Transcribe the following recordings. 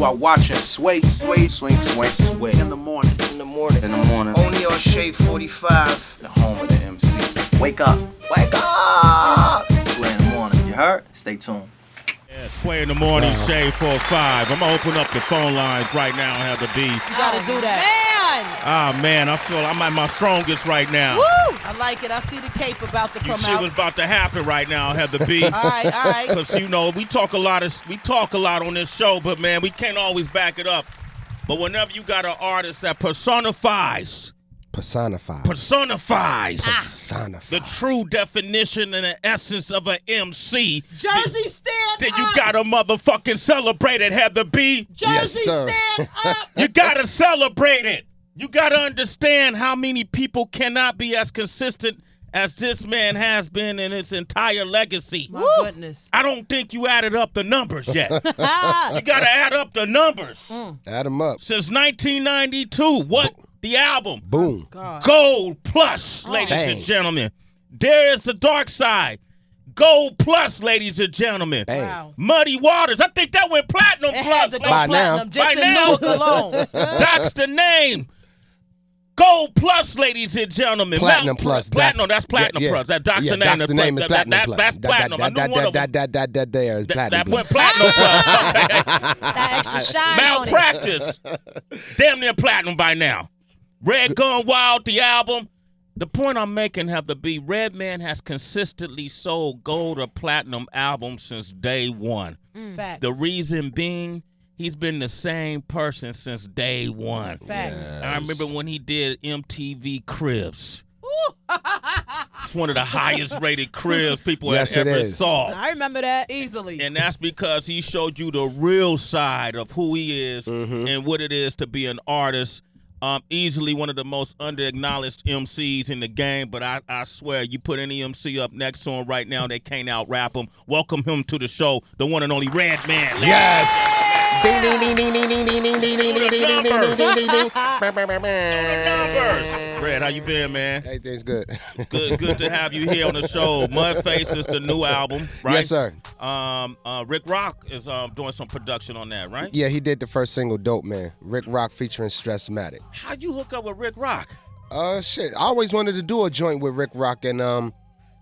You are watching Sway. In the morning. Only on Shade 45. The home of the MC. Wake up. Sway in the morning. You heard? Stay tuned. Yeah, Sway in the morning, Shade 45. I'm gonna open up the phone lines right now and have the B. You gotta do that. Man, I feel I'm at my strongest right now. Woo! I like it. I see the cape about to come Shit out. was about to happen right now. Have the B. All right. Because we talk a lot on this show, but man, we can't always back it up. But whenever you got an artist that personifies the true definition and the essence of an MC. Jersey stand then up. you gotta motherfucking celebrate it, Heather B. Jersey stand up. You gotta celebrate it. You gotta understand how many people cannot be as consistent as this man has been in his entire legacy. My goodness. I don't think you added up the numbers yet. You gotta add up the numbers. Add them up. Since 1992, what? The album. Boom. Gold Plus, ladies and gentlemen. There is the dark side. Gold Plus, ladies and gentlemen. Wow. Muddy Waters. I think that went platinum. It had to go By now. platinum just in Newark alone. That's the name. Gold Plus, ladies and gentlemen. Platinum Plus. Platinum. That's Platinum Plus. That's the name. That's the name. Is Platinum Plus. That's Platinum. I knew one of them. That there is Platinum That Plus. went Platinum Plus. That extra shine on it. Malpractice. Damn near platinum by now. Red Gun Wild, the album. The point I'm making have to be Redman has consistently sold gold or platinum albums since day one. Facts. The reason being, he's been the same person since day one. Facts. Yes. I remember when he did MTV Cribs. It's one of the highest rated cribs people have ever saw. I remember that easily. And that's because he showed you the real side of who he is and what it is to be an artist. Easily one of the most under-acknowledged MCs in the game, but I swear, you put any MC up next to him right now, they can't out-rap him. Welcome him to the show, the one and only Redman. Yes. Red, how you been, man? Everything's good. It's good to have you here on the show. Mudface is the new album, right? Yes, sir. Rick Rock is doing some production on that, right? Yeah, he did the first single, Dope Man. Rick Rock featuring Stressmatic. How'd you hook up with Rick Rock? Shit. I always wanted to do a joint with Rick Rock, and I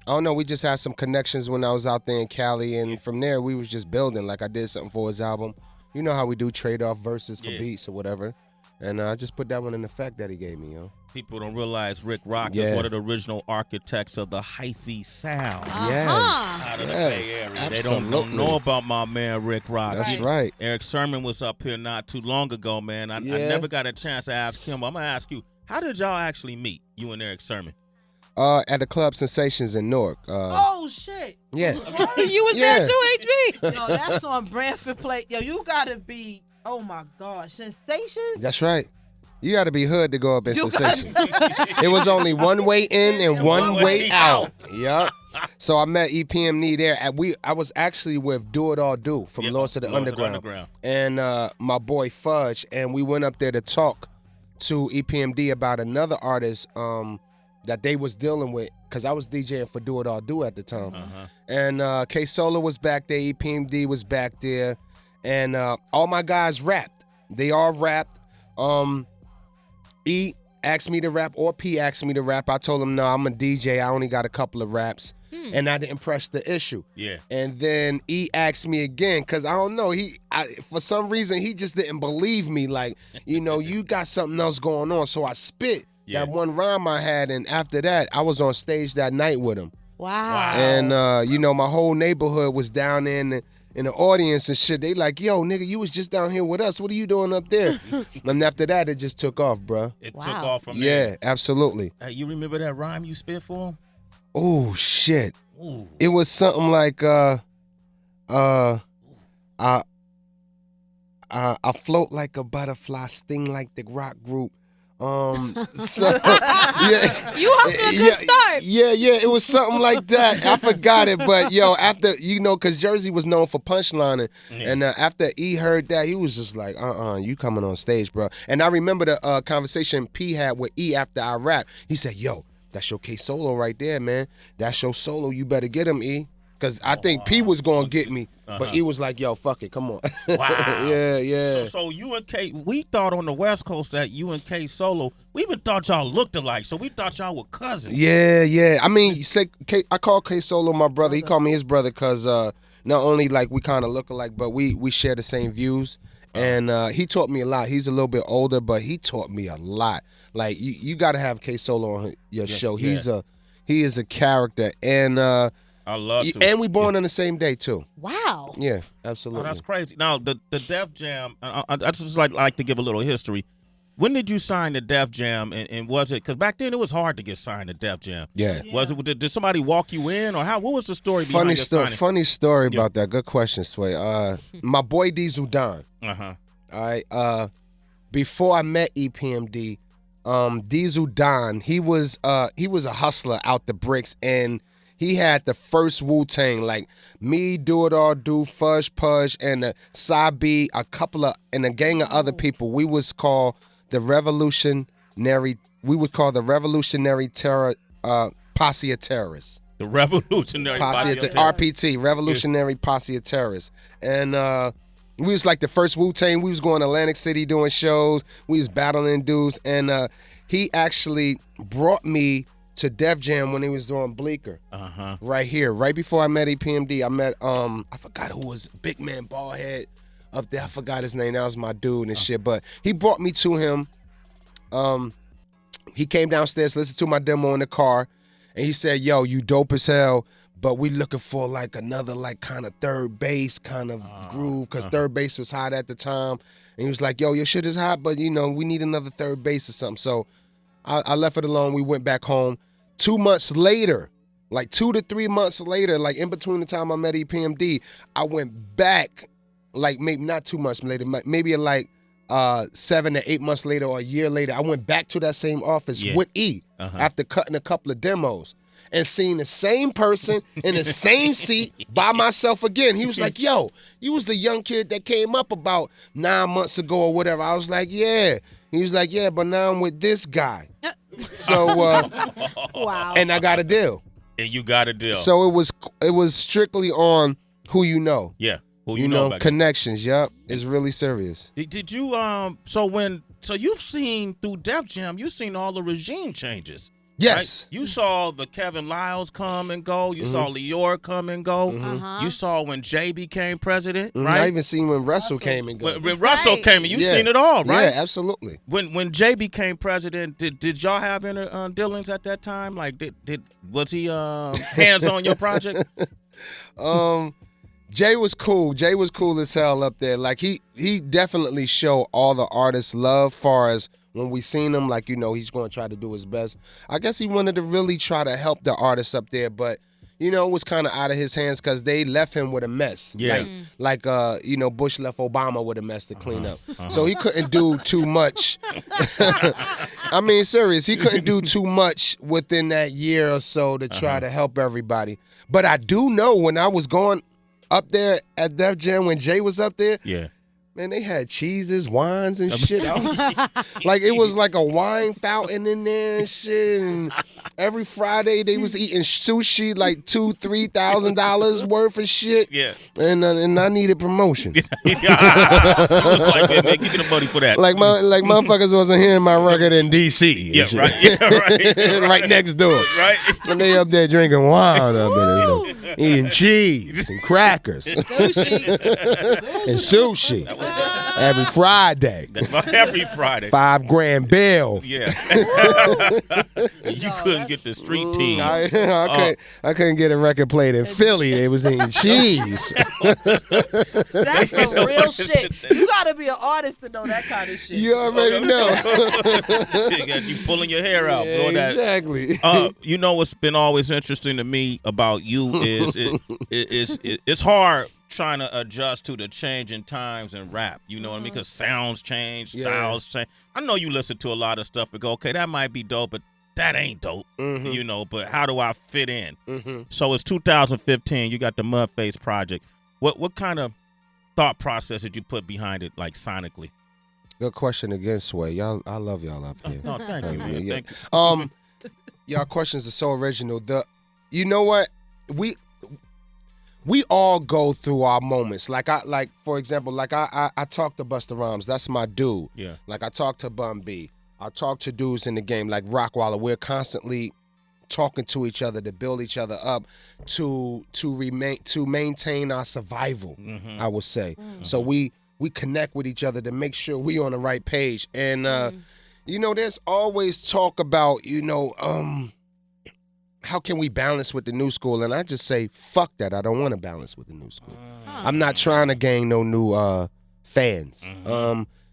don't know, we just had some connections when I was out there in Cali, and from there we was just building. Like I did something for his album. You know how we do trade-off verses for beats or whatever. And I just put that one in effect that he gave me, yo. People don't realize Rick Rock is one of the original architects of the hyphy sound. Yes. Out of the Bay Area. They don't know about my man Rick Rock. That's right. Eric Sermon was up here not too long ago, man. I never got a chance to ask him. I'm going to ask you, how did y'all actually meet, you and Eric Sermon? At the Club Sensations in Newark. Oh, shit. Yeah. You was there too, HB? Yo, that's on Branford Plate. Yo, you got to be, oh, my gosh, Sensations? That's right. You got to be hood to go up in Sensation. It was only one way in and one way out. Yup. So I met EPMD there. I was actually with Do It All Do from Lords of the Underground. And my boy Fudge. And we went up there to talk to EPMD about another artist that they was dealing with, because I was DJing for Do It All Do at the time. And K-Sola was back there, EPMD was back there, and all my guys rapped. They all rapped. E asked me to rap, or P asked me to rap. I told him, no, I'm a DJ. I only got a couple of raps. And I didn't press the issue. Yeah. And then E asked me again, because I don't know, for some reason, he just didn't believe me. Like, you got something else going on. So I spit that one rhyme I had, and after that, I was on stage that night with him. Wow. And, my whole neighborhood was down there in the audience and shit. They like, yo, nigga, you was just down here with us. What are you doing up there? And after that, it just took off, bro. It took off from there. Yeah, absolutely. Hey, you remember that rhyme you spit for him? Oh, shit. Ooh. It was something like, I float like a butterfly, sting like the rock group. So yeah, you off to a good start. Yeah, it was something like that. I forgot it, but yo, after because Jersey was known for punchlining, and after E heard that, he was just like, you coming on stage, bro. And I remember the conversation P had with E after I rap. He said, yo, that's your K solo right there, man. That's your solo. You better get him, E. Because I think P was going to get me, but he was like, yo, fuck it, come on. Wow. Yeah. So you and K, we thought on the West Coast that you and K Solo, we even thought y'all looked alike, so we thought y'all were cousins. Yeah. I mean, I call K Solo my brother. He called me his brother because not only like we kind of look alike, but we share the same views. And he taught me a lot. He's a little bit older, but he taught me a lot. Like you got to have K Solo on your show. He is a character, and I love to. And we born on the same day too. Wow. Yeah, absolutely. Oh, that's crazy. Now the Def Jam. I just like to give a little history. When did you sign the Def Jam, and was it because back then it was hard to get signed to Def Jam? Yeah. Was it? Did somebody walk you in, or how? What was the story behind your signing? Funny story about that. Good question, Sway. My boy Diesel Don. Uh-huh. All right. Before I met EPMD, Diesel Don, he was a hustler out the bricks, and he had the first Wu-Tang, like me, Do It All Do, Fudge Pudge, and Sabi, and a gang of other people. We was called the Revolutionary. We would call the Revolutionary Terror Posse of Terrorists. The Revolutionary Posse of Terrorists. RPT, Revolutionary Posse of Terrorists, and we was like the first Wu-Tang. We was going to Atlantic City doing shows. We was battling dudes, and he actually brought me to Def Jam when he was doing Bleecker. Right here, right before I met EPMD. I met I forgot who was big man bald head up there. I forgot his name. That was my dude and shit. But he brought me to him. He came downstairs, listened to my demo in the car, and he said, "Yo, you dope as hell, but we looking for like another like kind of third bass kind of groove, because third bass was hot at the time." And he was like, "Yo, your shit is hot, but you know we need another third bass or something." So I left it alone. We went back home. 2 months later, like 2 to 3 months later, like in between the time I met EPMD, I went back, like maybe not 2 months later, maybe like 7 to 8 months later or a year later, I went back to that same office with E after cutting a couple of demos and seeing the same person in the same seat by myself again. He was like, "Yo, you was the young kid that came up about 9 months ago or whatever." I was like, "Yeah." He was like, "Yeah, but now I'm with this guy." So, wow. And I got a deal. And you got a deal. So it was strictly on who you know. Yeah, who you know connections. Yep, it's really serious. Did you so you've seen through Def Jam, you've seen all the regime changes. Yes. Right? You saw the Kevin Lyles come and go. You saw Lior come and go. You saw when Jay became president, right? I even seen when Russell came and go. When Russell came in, you've seen it all, right? Yeah, absolutely. When Jay became president, did y'all have inner dealings at that time? Like, was he hands on your project? Jay was cool. Jay was cool as hell up there. Like he definitely showed all the artists love. Far as when we seen him, like, you know, he's going to try to do his best. I guess he wanted to really try to help the artists up there, but you know, it was kind of out of his hands because they left him with a mess. Yeah. Like you know, Bush left Obama with a mess to clean up. So he couldn't do too much. I mean, serious. He couldn't do too much within that year or so to try to help everybody. But I do know when I was going up there at Def Jam, when Jay was up there, man, they had cheeses, wines, and shit. Like, it was like a wine fountain in there and shit. And every Friday they was eating sushi, like $2,000-$3,000 worth of shit. Yeah. And I needed promotion. I was like, man, give me the money for that. Like motherfuckers wasn't hearing my record in D.C. Yeah, right. Yeah, right. Right next door. Right. And they up there drinking wine up there, eating cheese and crackers and sushi. Every Friday. Every Friday. $5 grand bill. Yeah. You couldn't get the street team. I couldn't get a record played in Philly. They was eating cheese. That's some real shit. You gotta be an artist to know that kind of shit. You already know. Shit got you pulling your hair out. Yeah, exactly. You know what's been always interesting to me about you is it's hard trying to adjust to the changing times in rap. You know what I mean? Because sounds change, styles change. I know you listen to a lot of stuff and go, okay, that might be dope, but that ain't dope. You know, but how do I fit in? So it's 2015. You got the Mudface project. What kind of thought process did you put behind it, like sonically? Good question again, Sway. Y'all, I love y'all up here. No, thank you, man. Yeah. Thank you. Y'all questions are so original. You know what? we all go through our moments. For example, I talk to Busta Rhymes. That's my dude. Yeah. Like I talk to Bun B. I talk to dudes in the game like Rockwaller. We're constantly talking to each other to build each other up to maintain our survival. I would say. So we connect with each other to make sure we on the right page. And there's always talk about how can we balance with the new school? And I just say, fuck that. I don't want to balance with the new school. I'm not trying to gain no new fans.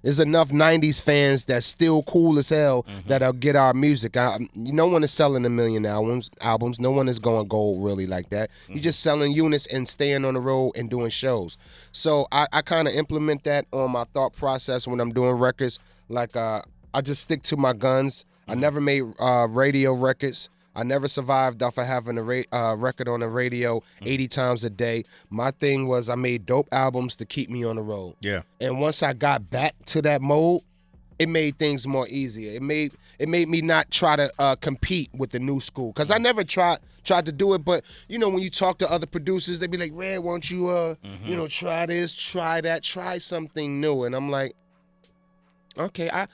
There's enough 90s fans that's still cool as hell that'll get our music. No one is selling 1 million albums. No one is going gold really like that. You're just selling units and staying on the road and doing shows. So I kind of implement that on my thought process when I'm doing records. Like I just stick to my guns. I never made radio records. I never survived off of having a record on the radio 80 times a day. My thing was I made dope albums to keep me on the road. Yeah. And once I got back to that mode, it made things more easier. It made me not try to compete with the new school. Because I never tried to do it. But, when you talk to other producers, they be like, Red, why don't you, try this, try that, try something new. And I'm like, okay,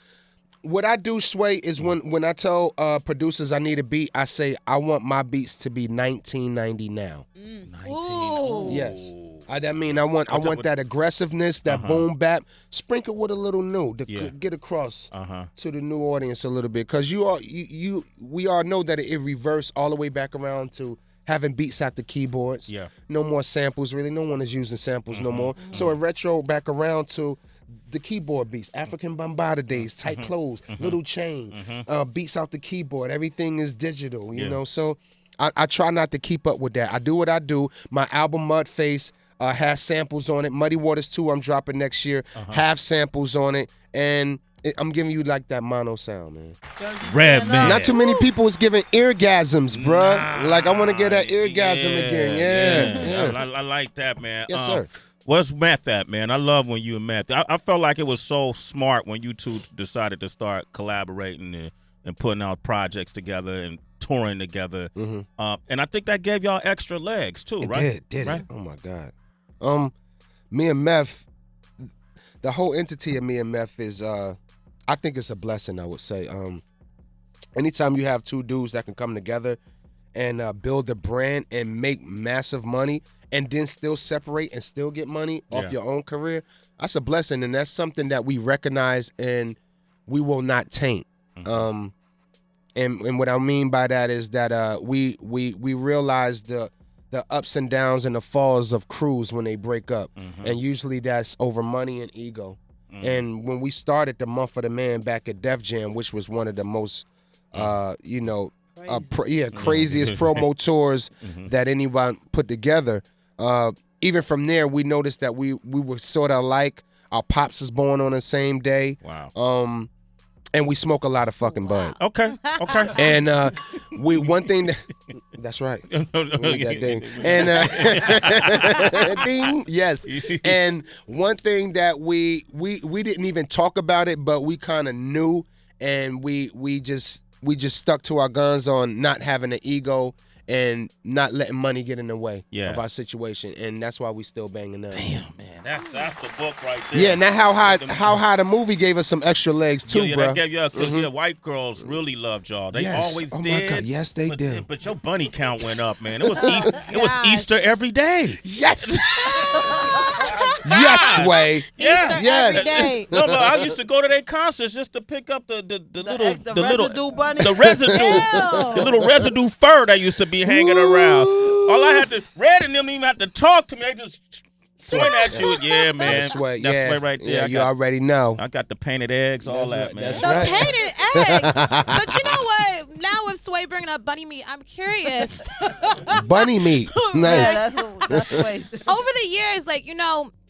what I do, Sway, is when I tell producers I need a beat, I say I want my beats to be 1990 now. 1990. Yes. I want that aggressiveness, that boom bap, sprinkle with a little new to get across to the new audience a little bit. Because we all know that it reversed all the way back around to having beats at the keyboards. Yeah. No more samples, really. No one is using samples no more. So it retro back around to the keyboard beats, African Bambaataa days, tight clothes, little chain, beats out the keyboard. Everything is digital, you know. So I try not to keep up with that. I do what I do. My album Mudface has samples on it. Muddy Waters 2 I'm dropping next year, have samples on it, and I'm giving you like that mono sound, man. Redman. Not too many people is giving eargasms, bruh. Like I want to get that eargasm again. Yeah. I like that, man. Yes, sir. Where's Math at, man? I love when you and Math. I felt like it was so smart when you two decided to start collaborating and putting out projects together and touring together. And I think that gave y'all extra legs too, right? Did it? Oh my God. Me and Math, the whole entity of me and Math is, I think it's a blessing. I would say. Anytime you have two dudes that can come together and build a brand and make massive money, and then still separate and still get money off your own career, that's a blessing. And that's something that we recognize and we will not taint. And what I mean by that is that we realize the ups and downs and the falls of crews when they break up. And usually that's over money and ego. And when we started the Month of the Man back at Def Jam, which was one of the most, craziest promo tours that anyone put together, even from there, we noticed that we were sort of alike. Our pops was born on the same day. Wow. And we smoke a lot of fucking bud. Okay. And one thing that's right. That ding. And ding, yes. And one thing that we didn't even talk about it, but we kind of knew, and we just stuck to our guns on not having an ego and not letting money get in the way of our situation, and that's why we still banging now. Damn, man, that's the book right there. Yeah, now how high the movie gave us some extra legs too, bro. That gave you because white girls really loved y'all. They always did. Oh my God, yes they did. But your bunny count went up, man. It was Easter every day. Yes. Yes, Sway. Yeah. Yes. Every day. No, I used to go to their concerts just to pick up the residue bunny. The residue, the little residue fur that used to be hanging around. All I had to, Red and them even had to talk to me. They just swing at you. Yeah, man. That's Sway. That's Sway right there. Yeah, you already know. I got the painted eggs, all that, man. That's the right. painted eggs. But you know what? Now with Sway bringing up bunny meat, I'm curious. Bunny meat. Nice. Yeah, that's Sway. Over the years,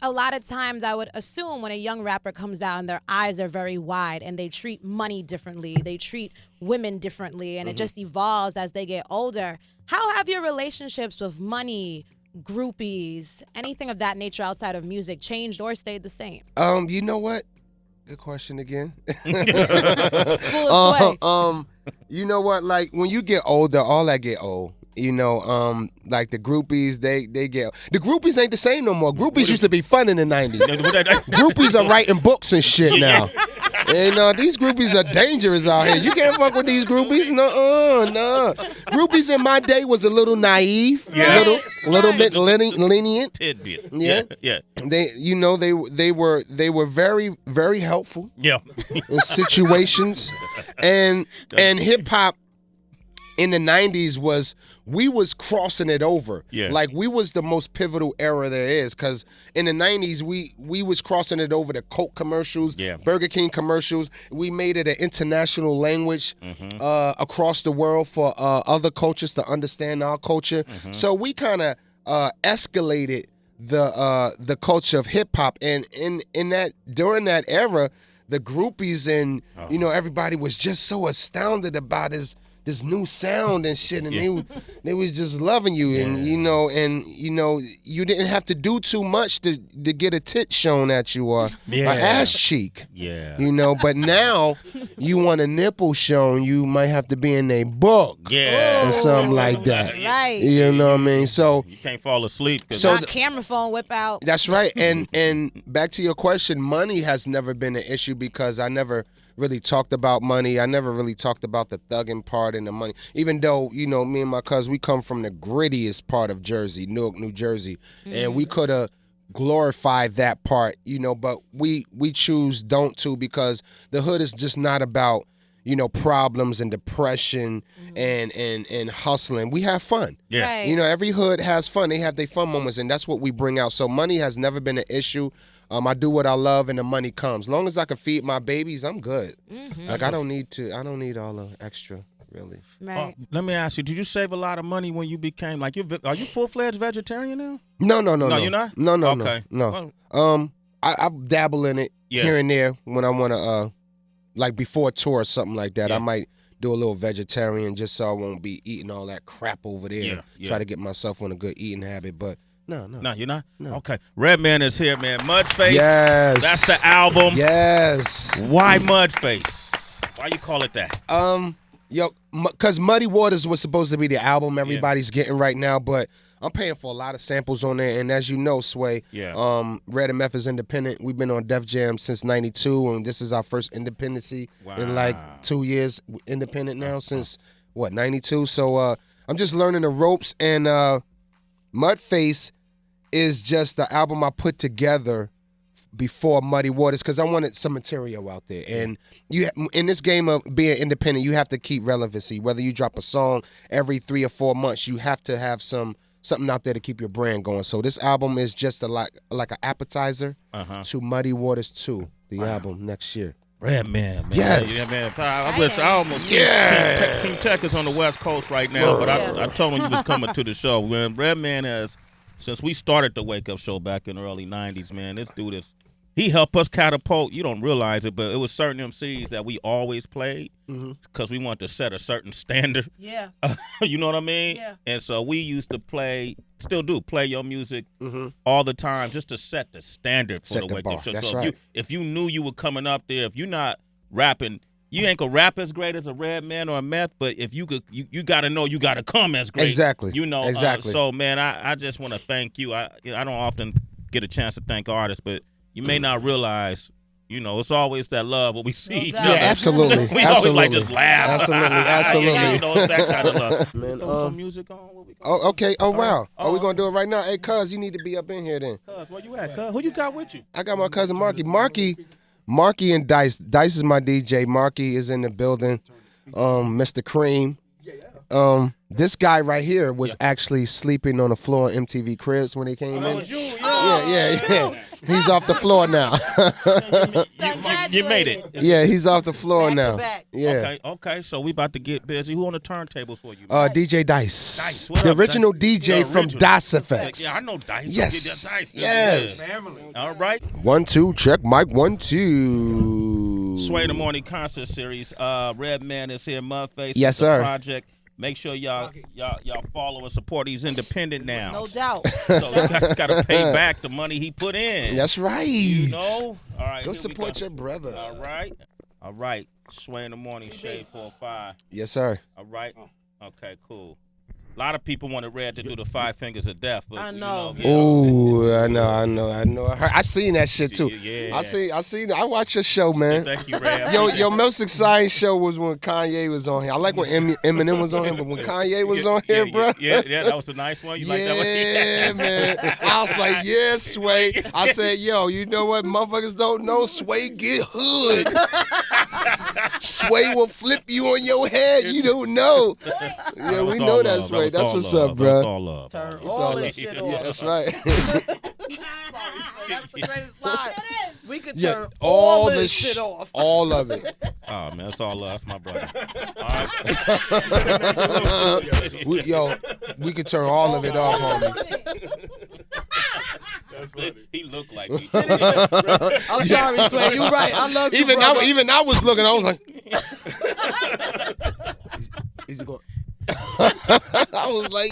a lot of times I would assume when a young rapper comes out and their eyes are very wide and they treat money differently, they treat women differently, and it just evolves as they get older. How have your relationships with money, groupies, anything of that nature outside of music changed or stayed the same? You know what? Good question again. School of Sway. You know what? Like when you get older, all that get old. like the groupies, they get the groupies ain't the same no more. Groupies used to be fun in the 90s. Groupies are writing books and shit now. And these groupies are dangerous out here. You can't fuck with these groupies. No. Groupies in my day was a little naive, little bit lenient. Tidbit. Yeah. They were very, very helpful. Yeah. In situations, and hip hop in the 90s we was crossing it over. Yeah. Like we was the most pivotal era there is, because in the 90s we was crossing it over to Coke commercials, Burger King commercials. We made it an international language across the world for other cultures to understand our culture. So we kind of escalated the culture of hip hop, and in that during that era, the groupies and everybody was just so astounded about this new sound and shit, and they was just loving you, and you didn't have to do too much to get a tit shown at you or an ass cheek. But now you want a nipple shown, you might have to be in a book or something like that. Right. You know what I mean? So you can't fall asleep. So not camera phone whip out. That's right. And back to your question, money has never been an issue because I never really talked about money. I never really talked about the thugging part and the money. Even though, me and my cousin, we come from the grittiest part of Jersey, Newark, New Jersey. And we could have glorified that part, but we choose don't to, because the hood is just not about, problems and depression and hustling. We have fun. Yeah. Right. Every hood has fun. They have their fun moments, and that's what we bring out. So money has never been an issue. I do what I love, and the money comes. As long as I can feed my babies, I'm good. Like I don't need all the extra, really. Right. Let me ask you: did you save a lot of money when you became are you full-fledged vegetarian now? No, you're not. No. Okay. No. I dabble in it here and there when I want to, like before a tour or something like that. I might do a little vegetarian just so I won't be eating all that crap over there. Try to get myself on a good eating habit, but. No, you're not? No. Okay. Redman is here, man. Mudface. Yes. That's the album. Yes. Why Mudface? Why you call it that? Because Muddy Waters was supposed to be the album everybody's getting right now, but I'm paying for a lot of samples on there, and as you know, Sway, Red and Meth is independent. We've been on Def Jam since '92, and this is our first independency in like 2 years. Independent now since, '92? So I'm just learning the ropes, and Mudface is just the album I put together before Muddy Waters because I wanted some material out there. And you, in this game of being independent, you have to keep relevancy. Whether you drop a song every 3 or 4 months, you have to have something out there to keep your brand going. So this album is just like an appetizer to Muddy Waters 2, the album next year. Redman, man. Yes. Yeah, man. I wish I almost King Tech is on the West Coast right now, but I told him he was coming to the show. When Redman has, since we started the Wake Up Show back in the early 90s, man, this dude is, he helped us catapult. You don't realize it, but it was certain MCs that we always played because we wanted to set a certain standard. Yeah. You know what I mean? Yeah. And so we used to play, still do, play your music all the time just to set the standard for the Wake Up Show. That's so right. if you knew you were coming up there, if you're not rapping, you ain't gonna rap as great as a Redman or a Meth, but if you could, you gotta know you gotta come as great. Exactly. You know. Exactly. So man, I just want to thank you. I don't often get a chance to thank artists, but you may not realize, you know, it's always that love when we see each other. Yeah, absolutely. We always like just laugh. Absolutely. You know, it's that kind of love. Man, throw some music on. What we oh, okay. Oh, wow. Oh, Are we going to do it right now? Hey, cuz, you need to be up in here then. Cuz, where you at, cuz? Who you got with you? I got my cousin Marky. Marky and Dice. Dice is my DJ. Marky is in the building. Mr. Cream. This guy right here was actually sleeping on the floor of MTV Cribs when he came in. That was you. Yeah. He's off the floor now. You made it. Yeah, he's off the floor Back to now. back. Yeah. Okay. So we about to get busy. Who on the turntables for you? DJ Dice. Dice, what The up, original Dice? DJ The from original. Dice Effects. Yeah, I know Dice. Yes. Dice. Yes. All right. 1 2 check mic 1 2. Sway in the Morning concert series. Redman is here. Mudface. Yes, is the sir. Project. Make sure y'all follow and support. He's independent now. No doubt. So you got to pay back the money he put in. That's right. You know. All right. Go here we support go. your brother. All right. Sway in the Morning. Shade 4-5. Yes, sir. All right. Okay. Cool. A lot of people wanted Red to do the 5 fingers of death, but I know. Ooh, I know. I seen that shit too. Yeah. I seen. I watched your show, man. Thank you, Red. Your most exciting show was when Kanye was on here. I like when Eminem was on here, but when Kanye was on here, bro. Yeah, that was a nice one. You like that one? Yeah, man. I was like, yeah, Sway. I said, yo, you know what? Motherfuckers don't know. Sway get hood. Sway will flip you on your head. You don't know. Yeah, we know that, Sway. That's what's up, bro. That's all love. Turn all this shit off. Yeah, that's right. Sorry, that's the greatest line. We could Yeah, turn all this the shit off. All of it. Oh man, that's all love. That's my brother. All right. We could turn all of it off, homie. He looked like me. I'm sorry, Sway. You right. I love you, brother. Even I was looking. I was like, is he going? I was like,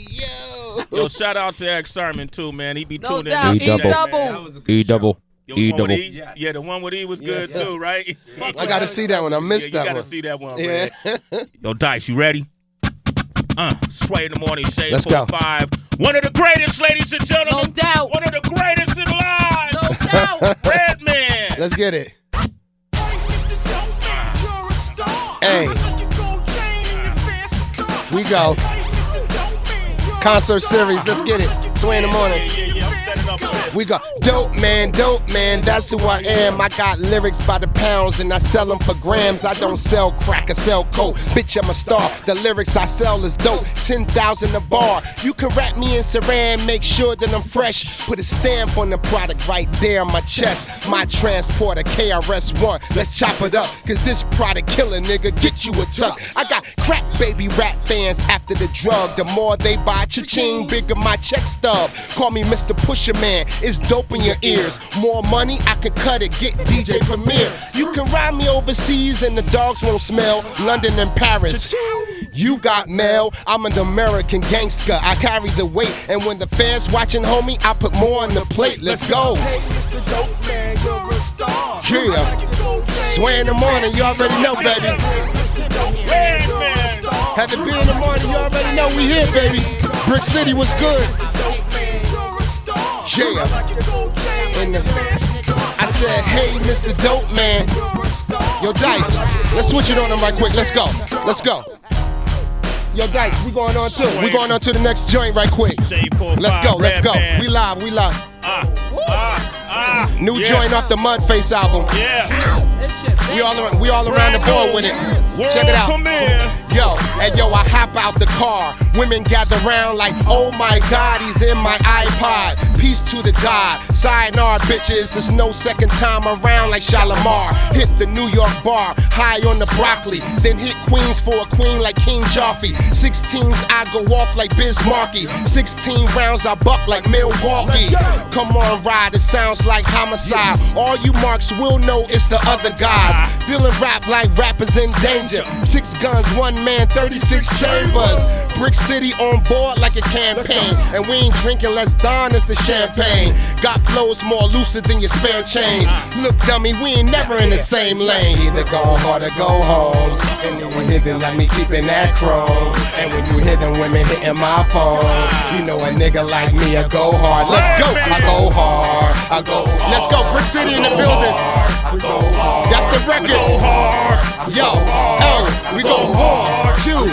Yo, shout out to Eric Sermon too, man. He be No tuning doubt. in. E-double. E-double. Yo, the one with E? Yeah, the one with E was good too, right? I got to see that one. I missed that You one. got to see that one, Yeah. Red. Yo, Dice, you ready? Sway in the morning, Shade Let's go. 45. One of the greatest, ladies and gentlemen. No doubt. One of the greatest in live. No doubt. Redman. Let's get it. Hey. We go. Concert series. Let's get it. Sway in the morning. I'm setting up for this. We go, dope man, that's who I am. I got lyrics by the pounds and I sell them for grams. I don't sell crack, I sell coke. Bitch, I'm a star. The lyrics I sell is dope. 10,000 a bar. You can wrap me in saran, make sure that I'm fresh. Put a stamp on the product right there on my chest. My transporter, KRS-One. Let's chop it up, cause this product killer, nigga, get you a tuck. I got crack baby rap fans after the drug. The more they buy, cha-ching, bigger my check stub. Call me Mr. Pusher Man. It's dope in your ears. More money, I can cut it, get DJ Premier. You can ride me overseas and the dogs won't smell. London and Paris. You got mail, I'm an American gangster. I carry the weight, and when the fans watching, homie, I put more on the plate. Let's go. Yeah. Sway in the morning, you already know, baby. Had to be in the morning, you already know we here, baby. Brick City was good. Yeah. I said, hey, Mr. Dope Man. Yo, Dice, let's switch it on him right quick. Let's go. Let's go. Yo, Dice, we going on too. We going on to the next joint right quick. Let's go. Let's go. We live. New joint off the Mudface album. Yeah. We all around the board with it. Check it out. Yo, and yo, I hop out the car. Women gather round like, oh my God, he's in my iPod. Peace to the God. Sayonara, bitches. There's no second time around like Shalimar. Hit the New York bar, high on the broccoli. Then hit Queens for a queen like King Joffrey. 16s, I go off like Biz Markie. 16 rounds, I buck like Milwaukee. Come on, ride, it sounds like homicide. All you marks will know it's the other guys. Feeling rap like rappers in danger. 6 guns, 1 man, 36 chambers. Brick City on board like a campaign. And we ain't drinking less Don as the champagne. Got flows more lucid than your spare change. Look, dummy, we ain't never in the same lane. Either go hard or go home. And when you hit them, let me keep in that chrome. And when you hear them women hitting my phone, you know a nigga like me, I go hard. Let's go. I go hard. I go hard. Let's go. Brick City in the building. That's the record. Yo, oh, we go 1, 2, 3, 4.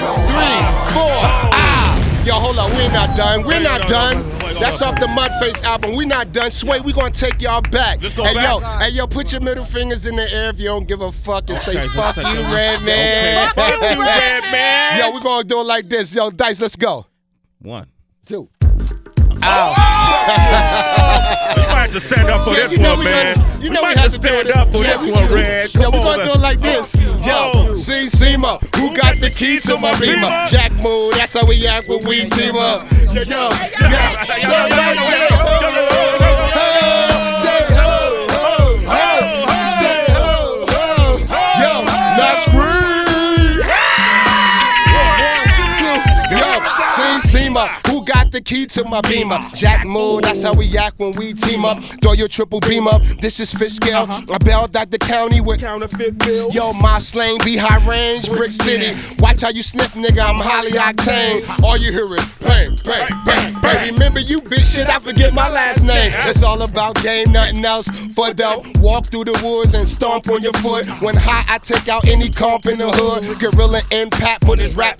Ah, yo, hold on, we're not done. We're not done. That's off the Mudface album. We not done. Sway, we gonna take y'all back. Hey yo, put your middle fingers in the air if you don't give a fuck and say fuck you, Redman. Fuck you, Redman. Yo, we gonna do it like this. Yo, Dice, let's go. 1, 2. Ow. You might have to stand up for this one, man. You know we have to stand up for this one, Red. Yo, we gonna do it like this. Yo, C-Seema, who got the key to my Beamer? Jack Mood, that's how we act when we team up. Yo, C-Seema, who got the key to my beamer. Jack move, that's how we act when we team up. Throw your triple beam up. This is fish scale. I bailed out the county with counterfeit bills. Yo, my slang be high range, brick city. Watch how you sniff, nigga. I'm highly octane. All you hear is bang, bang, bang, bang. Remember you, bitch, shit, I forget my last name. It's all about game, nothing else. For though, walk through the woods and stomp on your foot. When hot, I take out any comp in the hood. Gorilla impact for this rap.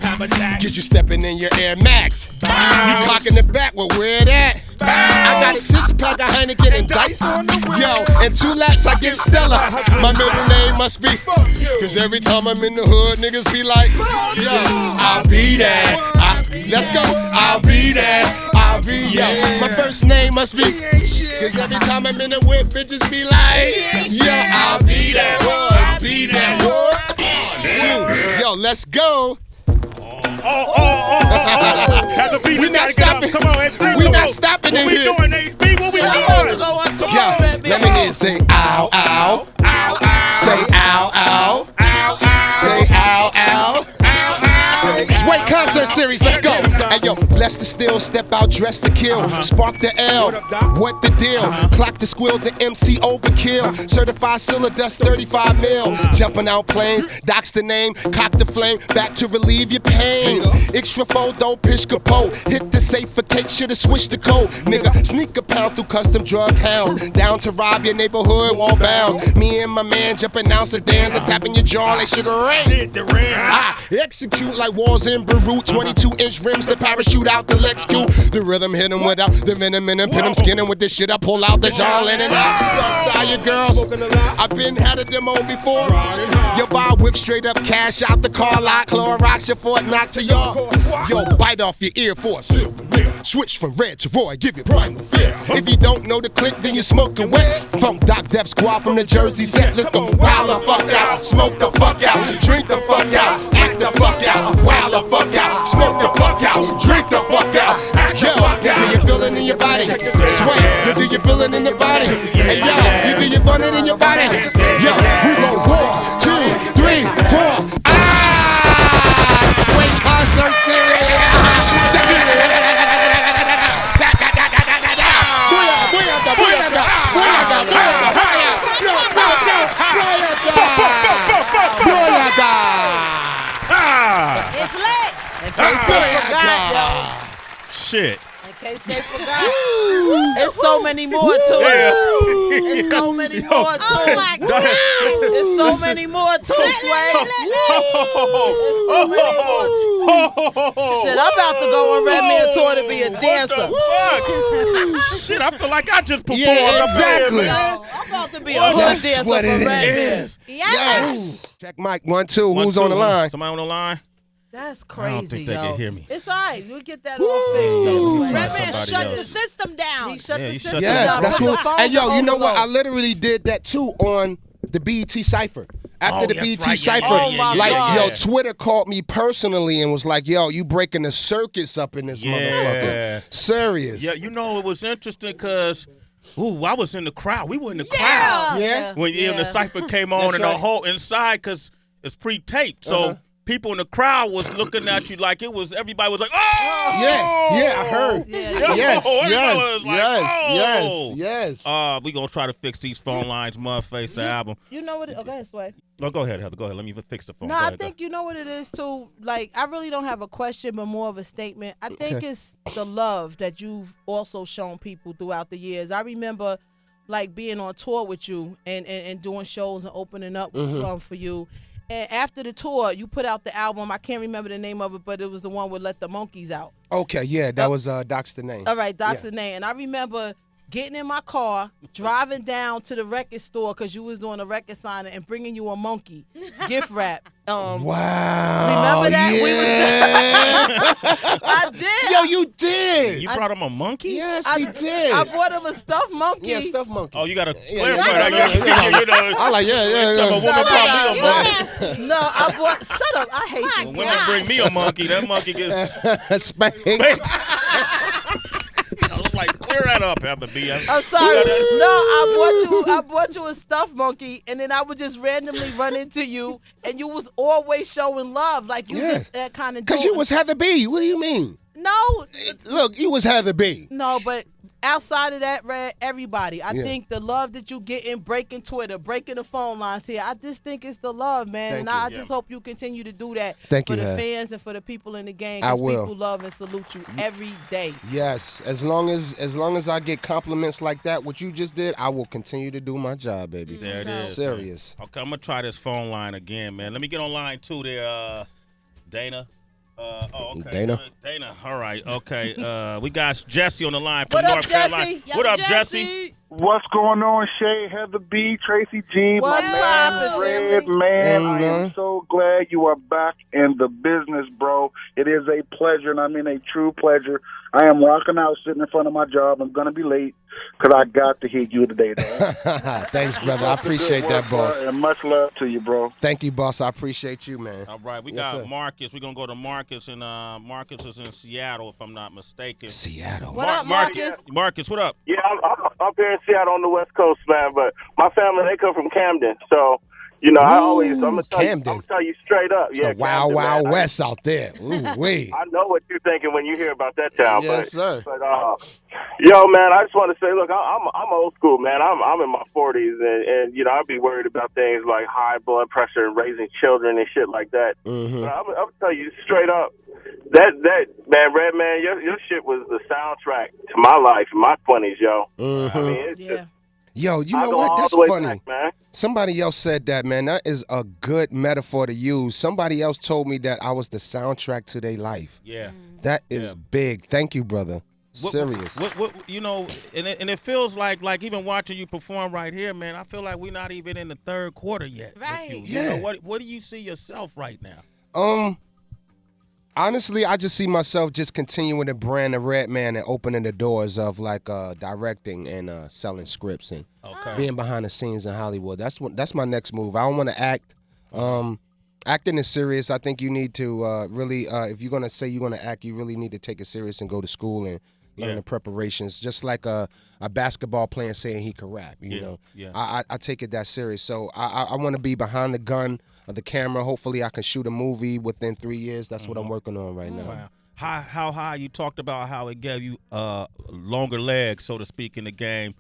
Get you stepping in your Air Max. You locking the back, well, where that? I got a 6-pack of Heineken and dice. Yo, in 2 laps I give Stella. My middle name must be. Cause every time I'm in the hood, niggas be like, yo, I'll be there. Let's go. I'll be there. I'll be, yo. My first name must be. Cause every time I'm in the whip, bitches be like, yo, I'll be there. I'll be there. 2, yo, let's go. We not stopping. Come on, HB. We not stopping in here. What we doing, HB? What we doing? Yo, let me hear it say ow, ow. Say ow, ow. Say ow, ow. Sway concert series, let's go. Hey yo, Lester still step out dressed to kill. Spark the L, what the deal? Clock the squill, the MC overkill. Certified Silla dust 35 mil. Jumping out planes, dox the name, cock the flame, back to relieve your pain. Extra photo, pish capo. Hit the safe for cake, should've switched the code. Nigga, sneak a pound through custom drug hounds. Down to rob your neighborhood, wall bounds. Me and my man jumping out sedans and tapping your jaw like Sugar Ray. I execute like walls in Beirut, 22-inch rims, the parachute out the Lex Q. The rhythm hit him without the venom in him, pin him skinning with this shit. I pull out the John Lennon. Dark style, your girls. I've been had a demo before. You buy whip straight up, cash out the car lot. Clorox your Fort Knox to y'all. Yo, bite off your ear for a souvenir. Switch from red to Roy, give you primal fear. If you don't know the click, then you smoke and wet. Funk Doc Def Squad from the Jersey set. Let's go wild the fuck out, smoke the fuck out, drink the fuck out, act the fuck out, wild the fuck out, smoke the fuck out, drink the fuck out. Yo, do you feel it in your body? Sway, you do you feel it in the body? Hey yo, you do you feel it in your body? Yo, we go 1, 2, 3, 4. Sway concert series. It's lit. In case they forgot, yo. Shit. In case they forgot. It's so many more to it. It's so many more to it. Oh my God. It's so many more to it, Sway. Shit, I'm about to go on Redman tour to be a dancer. Shit, I feel like I just performed. Yeah, exactly. I'm about to be a hood dancer for Redman. Yes. Check mic 1, 2. Who's on the line? Somebody on the line? That's crazy, I don't think they can hear me. It's all right. We'll get that all fixed, though. Redman Somebody shut the else. system down. He shut Yeah, the he system shut Yes, down. that's The what. phones And yo, are you know what? I overload. literally did that too on the BET Cypher. After the that's BET right. Cypher, Oh, my like, God. yo, Twitter called me personally and was like, yo, you breaking the circus up in this motherfucker. Serious. Yeah, you know, it was interesting because, I was in the crowd. We were in the crowd. Yeah. When the Cypher came on That's and right. the whole inside, because it's pre-taped. So people in the crowd was looking at you like it was, everybody was like, oh! Yeah, I heard. Yeah. Yes, Everybody was like, oh! yes. We gonna try to fix these phone lines, Mudface, the album. You know what? Okay, Sway. Oh, go ahead, Heather. Go ahead. Let me fix the phone. No, Go I ahead, think you know what it is too. Like, I really don't have a question, but more of a statement. I think it's the love that you've also shown people throughout the years. I remember, like, being on tour with you and doing shows and opening up for you. And after the tour, you put out the album. I can't remember the name of it, but it was the one with Let the Monkeys Out. Okay, yeah, that was Doc's the name. All right, that's Yeah. the name. And I remember getting in my car, driving down to the record store because you was doing a record signing and bringing you a monkey gift wrap. Wow. Remember that? Yeah. I did. Yo, you did. You brought him a monkey? Yes, I he did. I bought him a stuffed monkey. Yeah, stuffed monkey. Oh, you gotta Yeah, clarify yeah, that. yeah. You know, I like, yeah. tell a woman Shut brought up. me a You monkey. No, I bought. Shut up. I hate When you. women bring me a monkey, that monkey gets Spanked. I was like, clear that up, Heather B. I'm sorry. No, I bought you a stuffed monkey, and then I would just randomly run into you, and you was always showing love, like you Yeah. just that kind of. Because you was Heather B. What do you mean? No. Look, you was Heather B. No, but outside of that, Red, everybody. I Yeah. think the love that you get in breaking Twitter, breaking the phone lines here, I just think it's the love, man. Thank and you. I just hope you continue to do that Thank for you, the Hev. fans and for the people in the game. I 'Cause will. people love and salute you every day. Yes, as long as I get compliments like that, what you just did, I will continue to do my job, baby. There it is. Serious. Man. Okay, I'm gonna try this phone line again, man. Let me get on line 2 there, Dana. Okay. Dana? Dana. All right. Okay. We got Jesse on the line from What up, North Carolina. Jesse? What up, Jesse? What's going on, Shay, Heather B, Tracy G, What's my man, poppin', Redman? I Mhm. am so glad you are back in the business, bro. It is a pleasure, and I mean a true pleasure. I am rocking out, sitting in front of my job. I'm going to be late because I got to hit you today, though. Thanks, brother. I appreciate Good that, work, boss. bro, and much love to you, bro. Thank you, boss. I appreciate you, man. All right. We Yes, got sir. Marcus. We're gonna go to Marcus, and Marcus is in Seattle, if I'm not mistaken. Seattle. What up, Marcus? Marcus, what up? Yeah, I'm up here in Seattle on the West Coast, man. But my family, they come from Camden, so I'm gonna tell you straight up. It's Yeah, the wild, Camden, wild man. west out there. Ooh, wee. I know what you're thinking when you hear about that town. Yes, sir. But yo, man, I just want to say, look, I'm old school, man. I'm in my 40s, and I'd be worried about things like high blood pressure and raising children and shit like that. Mm-hmm. But I'm gonna tell you straight up, that man, Redman, your shit was the soundtrack to my life, my 20s, yo. Mm-hmm. I mean, it's Yeah. just. Yo, you I know go what? all That's the way funny. back, man. Somebody else said that, man. That is a good metaphor to use. Somebody else told me that I was the soundtrack to their life. Yeah. That is big. Thank you, brother. What- Serious. What and it feels like even watching you perform right here, man. I feel like we're not even in the third quarter yet. with Right. you. Yeah. You know, what do you see yourself right now? Honestly, I just see myself just continuing to brand the Redman and opening the doors of like directing and selling scripts and Okay. being behind the scenes in Hollywood. That's my next move. I don't want to act. Acting is serious. I think you need to really, if you're gonna say you're gonna act, you really need to take it serious and go to school and learn the preparations. Just like a basketball player saying he can rap. You know, I take it that serious. So I want to be behind the gun of the camera. Hopefully, I can shoot a movie within 3 years. That's what I'm working on right now. Wow. How high you talked about how it gave you longer legs, so to speak, in the game.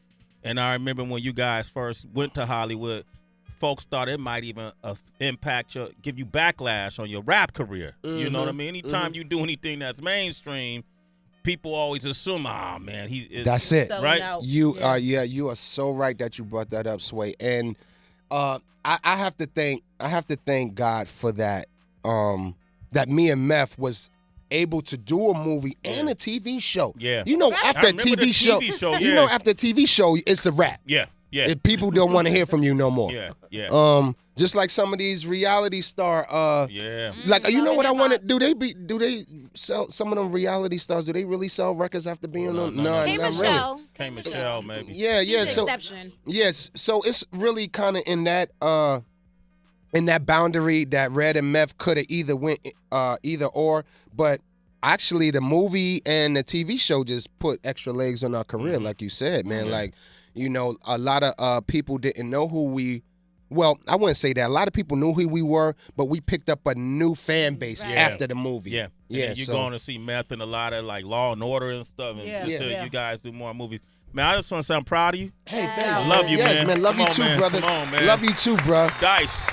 And I remember when you guys first went to Hollywood, folks thought it might even give you backlash on your rap career. You know what I mean? Anytime you do anything that's mainstream, people always assume, man, That's it. Selling Right? out. You you are so right that you brought that up, Sway. And I have to thank God for that. That me and Meth was able to do a movie and a TV show. Yeah. You know, Right. after I a remember TV the show, TV show, you yeah. know, after a TV show, it's a wrap. Yeah. If people don't want to hear from you no more. Yeah. Just like some of these reality star. Yeah. Like you know what I Love want to do? They sell some of them reality stars? Do they really sell records after being No, on? no, no. K. not really. Michelle. K. Michelle, maybe. Yeah, She's yeah. an So exception. yes, so it's really kind of in that boundary that Red and Meth could have either went either or, but actually the movie and the TV show just put extra legs on our career, like you said, man. Like, you know, a lot of people didn't know who we. Well, I wouldn't say that. A lot of people knew who we were, but we picked up a new fan base Right. after the movie. Yeah. Yeah, And you're so- going to see Meth in a lot of like Law and Order and stuff. And Yeah, just yeah. you guys do more movies. Man, I just want to say I'm proud of you. Hey, Yeah. thanks. Love you, yes, man. Love Come you on, too, man. brother. Come on, man. Love you too, bro. Dice,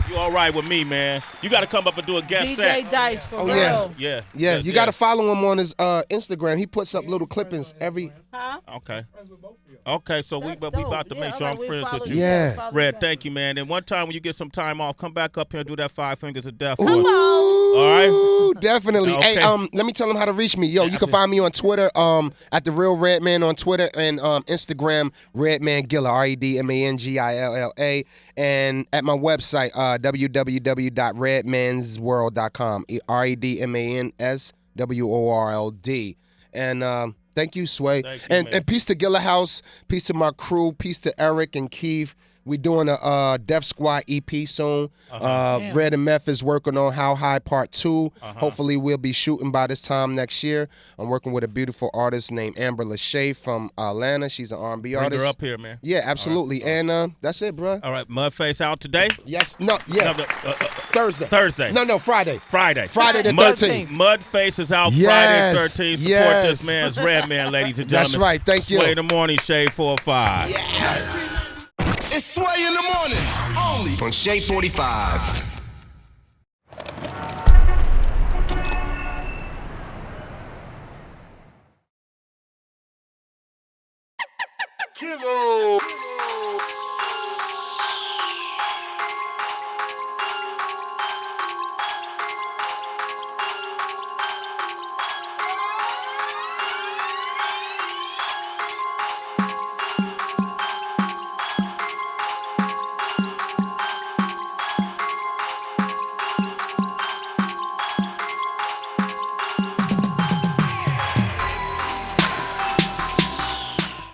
you all right with me, man? You got to come up and do a guest DJ set. Dice for Oh, real. yeah. Yeah. Yeah, you got to follow him on his Instagram. He puts up little clippings every. Huh? Okay. Okay, so we That's about dope. to Yeah, make all sure right, I'm we friends follow with you you. Yeah. guys, follow you Red, guys. thank you, man. And one time when you get some time off, come back up here and do that 5 Fingers of Death for Come us. on. All right. Ooh, definitely. Okay. Hey, let me tell them how to reach me. Yo, you can find me on Twitter, at the Real Redman on Twitter and Instagram, Redmangilla, RedmanGilla, and at my website, www.redmansworld.com, RedmansWorld. And thank you, Sway. Thank you, and man. and peace to Gilla House, peace to my crew, peace to Eric and Keith. We doing a Def Squad EP soon. Red and Meth is working on How High Part 2. Hopefully we'll be shooting by this time next year. I'm working with a beautiful artist named Amber Lachey from Atlanta. She's an R&B artist. Bring her up here, man. Yeah, absolutely. All right. And that's it, bro. All right, Mudface out today? Yes. No, yeah. Thursday. No, Friday. Friday the 13th. Mudface is out Friday the 13th. Support this man's Redman, ladies and gentlemen. That's right. Thank you. Sway in the Morning, Shade 405. It's Sway in the Morning, only on Shade 45.